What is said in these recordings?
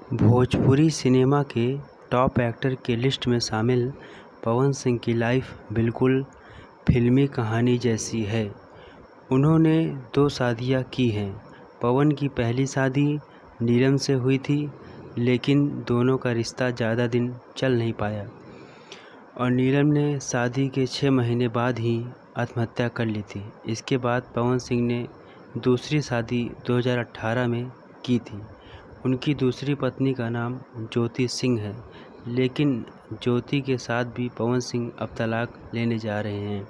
Bhojpuri cinema के top actor की list में शामिल पवन सिंह की लाइफ बिल्कुल फिल्मी कहानी जैसी है। उन्होंने 2 शादियां की हैं। पवन की पहली शादी नीलम से हुई थी, लेकिन दोनों का रिश्ता ज़्यादा दिन चल नहीं पाया और नीलम ने शादी के 6 महीने बाद ही आत्महत्या कर ली थी। इसके बाद पवन सिंह ने दूसरी शादी 2018 में की थी। उनकी दूसरी पत्नी का नाम ज्योति सिंह है, लेकिन ज्योति के साथ भी पवन सिंह अब तलाक लेने जा रहे हैं।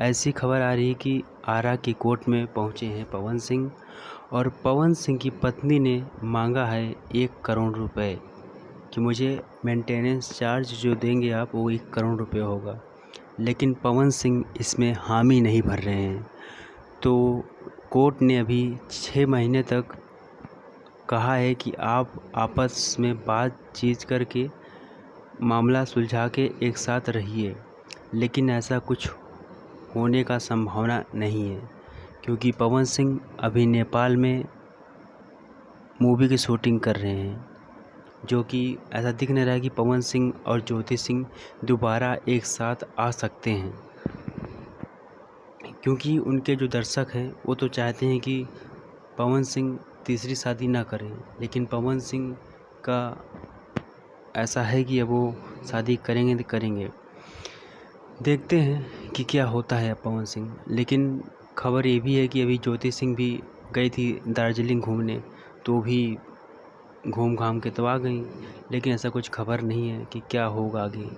ऐसी खबर आ रही है कि आरा की कोर्ट में पहुंचे हैं पवन सिंह और पवन सिंह की पत्नी ने मांगा है 1 करोड़ रुपए कि मुझे मेंटेनेंस चार्ज जो देंगे आप वो 1 करोड़ रुपए होगा, लेकिन पवन सिंह इसमें हामी नहीं भर रहे हैं। तो कोर्ट ने अभी 6 महीने तक कहा है कि आप आपस में बातचीत करके मामला सुलझा के एक साथ रहिए, लेकिन ऐसा कुछ होने का संभावना नहीं है क्योंकि पवन सिंह अभी नेपाल में मूवी की शूटिंग कर रहे हैं, जो कि ऐसा दिख नहीं रहा है कि पवन सिंह और ज्योति सिंह दोबारा एक साथ आ सकते हैं, क्योंकि उनके जो दर्शक हैं वो तो चाहते हैं कि पवन सिंह तीसरी शादी ना करें, लेकिन पवन सिंह का ऐसा है कि अब वो शादी करेंगे तो करेंगे। देखते हैं कि क्या होता है पवन सिंह। लेकिन खबर ये भी है कि अभी ज्योति सिंह भी गई थी दार्जिलिंग घूमने, तो भी घूम घाम के तो आ गई, लेकिन ऐसा कुछ खबर नहीं है कि क्या होगा आगे।